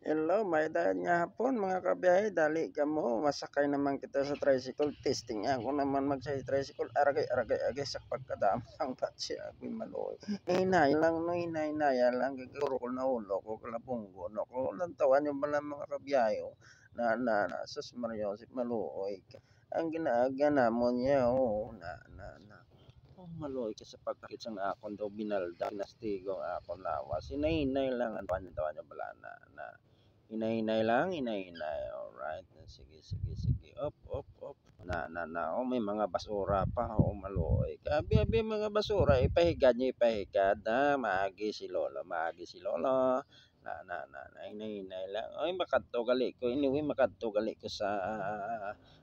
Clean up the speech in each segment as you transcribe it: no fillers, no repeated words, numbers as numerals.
Hello, maayong nga hapon mga kabiyahe. Dali ka mo, masakay naman kita sa tricycle. Testing ako naman tricycle. Aragay, agay sa pagkadamang batsi ako'y maloy. Hinay lang, no, hinay lang. Gaguro ko na ulo ko, kalabunggo. No, ko lang tawan yung bala mga kabiyahe. Sus Mariosip, maluoy ka. Ang ginaaga mo niya, Oh, maloy ka sa pagkakit sa akon daw binalda, kinastigong akon lawas. Hinay lang ang tawan niya bala na hinay-hinay lang, hinay-hinay. Alright. Sige. Op. Oh, may mga basura pa. Oh, maluoy. Abi, mga basura. Ipahigad niyo, ipahigad. Maagi si Lolo. Hinay-hinay lang. Ay, makadto gali ko. Anyway, makadto gali ko sa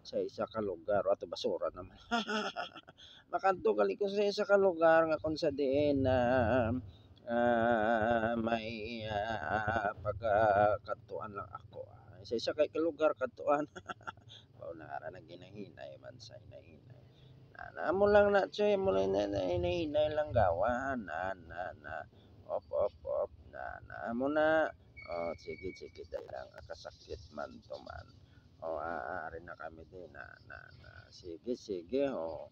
isa ka lugar. Ato basura naman. Makadto gali ko sa isa ka lugar nga kung sa diin na may pagkatuan lang ako. Isa kay lugar katuan. Pao na naginahinay man sa hinahinay. Mo lang na choy mo lang na hinahinay lang gawan na op mo na. Oh, sige dahil lang kasakit man to man. Oh, aari na kami din sige oh.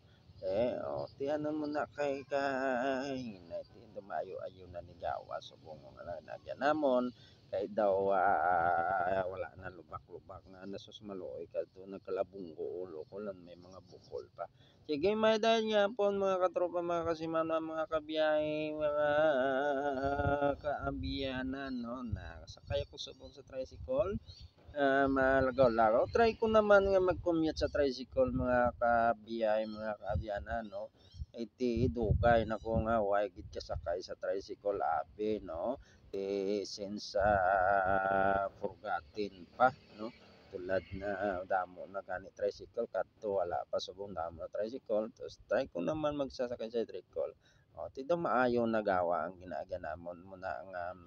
Tiyanan mo na kay kahinay dumayo-ayo na ni gawa subong nga nagyan namon kay daw wala na lubak-lubak nga nasusmaluoy ka to nagkalabunggo ulo ko lang may mga bukol pa. Sige may dahil nga po mga katropa mga kasimano mga kabiyahe mga kaabiyanan no na sakay ako subong sa tricycle malagaw-lagaw. Try ko naman nga mag-commute sa tricycle mga kabiyay, mga kaabiyanan, no? Iti dugay na ko nga why gid ka sakay sa tricycle abi no since forgotten pa no tulad na damo na gani tricycle kadto wala pa subong damo na tricycle tapos try ko naman magsasakay sa tricycle tido maayo na gawa ang ginaganamon mo na nga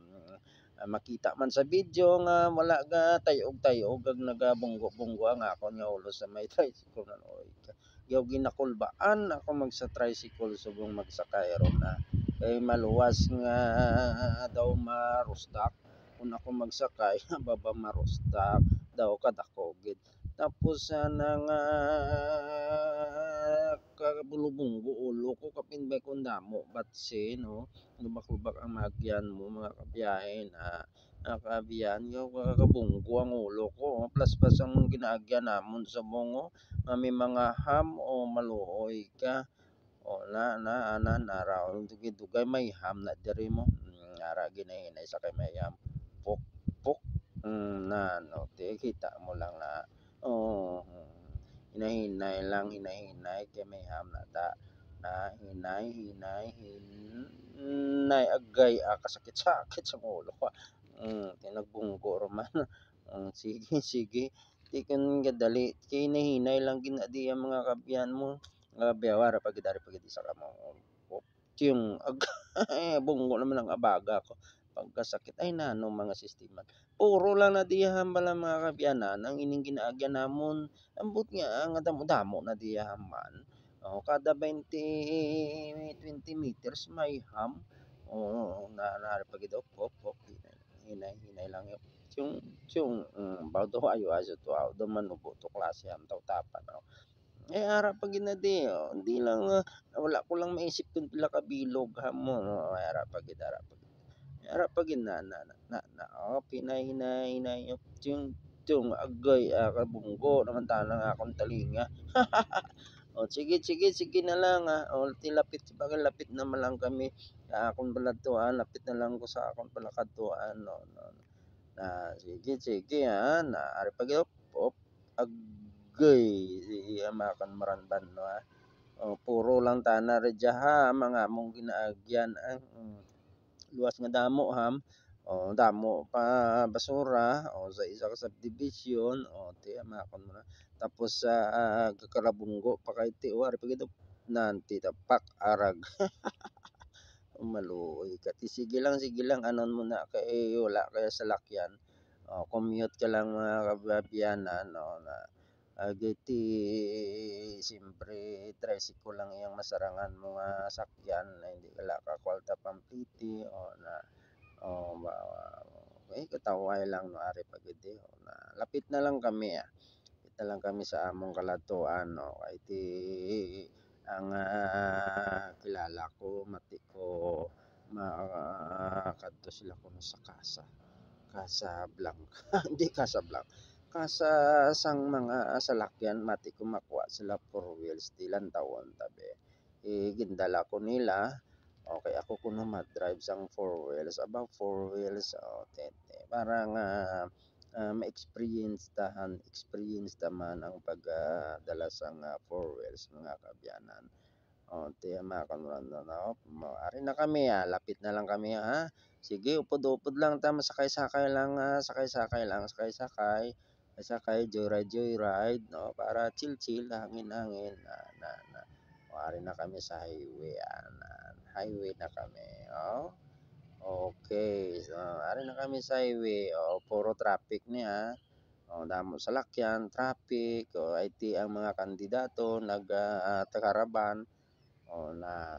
makita man sa video nga wala ga tayog ag nagabunggo ang akon nga ulo sa may tricycle na oy yaw ginakulbaan ako magsa tricycle subong magsakay ron na kay maluwas nga daw marustak kung ako magsakay baba marustak daw kadako gid tapos nang kabulubunggo ulo ko kapinbay kong damo batse no lubak-lubak ang magyan mo mga kabiyahe na nakabiyan yung kabunggo ang ulo ko plus ang ginagyan namon sa bungo may mga ham o maluoy ka o naraw dugay may ham na diri mo ara ginahinay sa kay may ham pok na no kita mo lang na oh hinahinay kay may ham na da na hinay agay kasakit-sakit sa ulo ko tinagbunggo man sige di kan gadali kay nahinay lang ginadi ang mga kabyan mo biyawara pagid sa kamo yung bunggo naman ang abaga ko pagkasakit ay nano mga sistema puro lang na diyahan bala mga kabyanan ang ining ginaagyan namon ambot nga ang damo-damo na diyahan man kada 20 meters may ham na pagid op hinay lang yung bawdo ayo to do manubo to klase am taw tapan ara pag ginadi hindi lang wala ko lang maisip kun pila ka bilog hamon ara pag pinay yung agay kabunggo naman tanang akong talinga sige na lang tilapit bagay lapit naman lang kami akong balatuan lapit na lang ko sa akong palakatuan sige na ari pag agay makan maranban no puro lang tana redya ha mga mong ginaagyan luwas nga damo ham damo pa basura sa isa ka subdivision ti makon mo na tapos sa kakarabunggo pa kay ti ari pag nanti tapak arag maluoy ka ti sige lang anon mo na kay wala kaya sa lakyan commute ka lang mga kababiyanan na agiti siyempre tricycle lang iyang masarangan mga sakyan na hindi wala ka kwalta pampiti o na kataway lang no ari pagidi na lapit na lang kami lapit na lang kami sa among kalatuan no kay ti ang kilala ko mati ko kadto sila kuno sa Casablanca hindi Casablanca sang mga salakyan mati ko makuha sila 4 wheels di lang tawon tabi gindala ko nila okay ako kuno mag-drive sang 4 wheels about 4 wheels tete parang ma-experience taman ang pagdala sang 4 wheels mga kabyanan ti makonron no ari na kami lapit na lang kami sige upod-upod lang ta masakay-sakay lang sakay joyride no para chill hangin-hangin ari na kami sa highway na kami okay so ari na kami sa highway puro traffic ni damo salakyan traffic IT ang mga kandidato nagkaraban na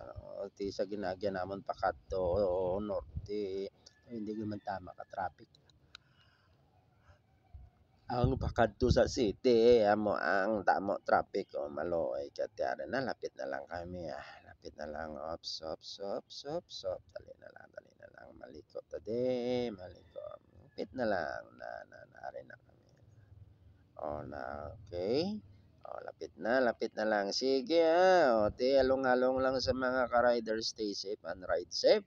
ti sa ginagyan namon pakadto norte hindi man tama ka traffic ang pakadto sa city amo ang damo traffic maluoy ket ari na lapit na lang kami lapit na lang ops dali na lang maliko tadi maliko lapit na lang na ari na kami na okay lapit na lang sige ti along-along lang sa mga ka-rider stay safe and ride safe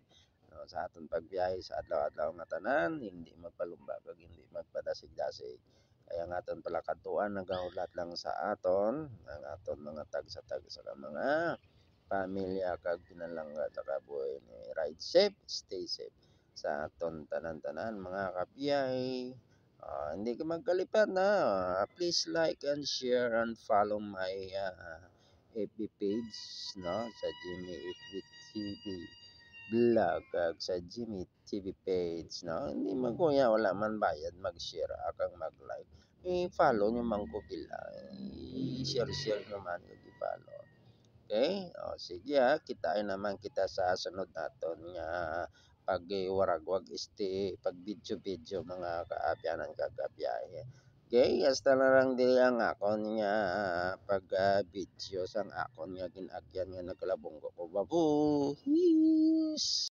sa aton pagbiyahe sa adlaw-adlaw nga tanan hindi magpalumba kag hindi magpadasig-dasig kaya ang aton palakatuan nagahulat lang sa aton ang aton mga tagsa-tagsa ka mga pamilya kag pinalangga sa kabuhi ni ride safe stay safe sa aton tanan-tanan mga kabiyahe hindi ka magkalipat na please like and share and follow my FB page no sa Jimmy FB TV vlog kag sa Jimmy TV page no hindi man kuya wala man bayad mag-share kag mag-like i-follow nyo man ko pila i-share nyo man kag i-follow okay sige kitain naman kita sa sunod naton nga pagwaragwag pag video mga kaabyanan kagabiyahe okay hasta na lang di ang akon nga pag video sang akon nga ginagyan nga nagkalabong ko babuhis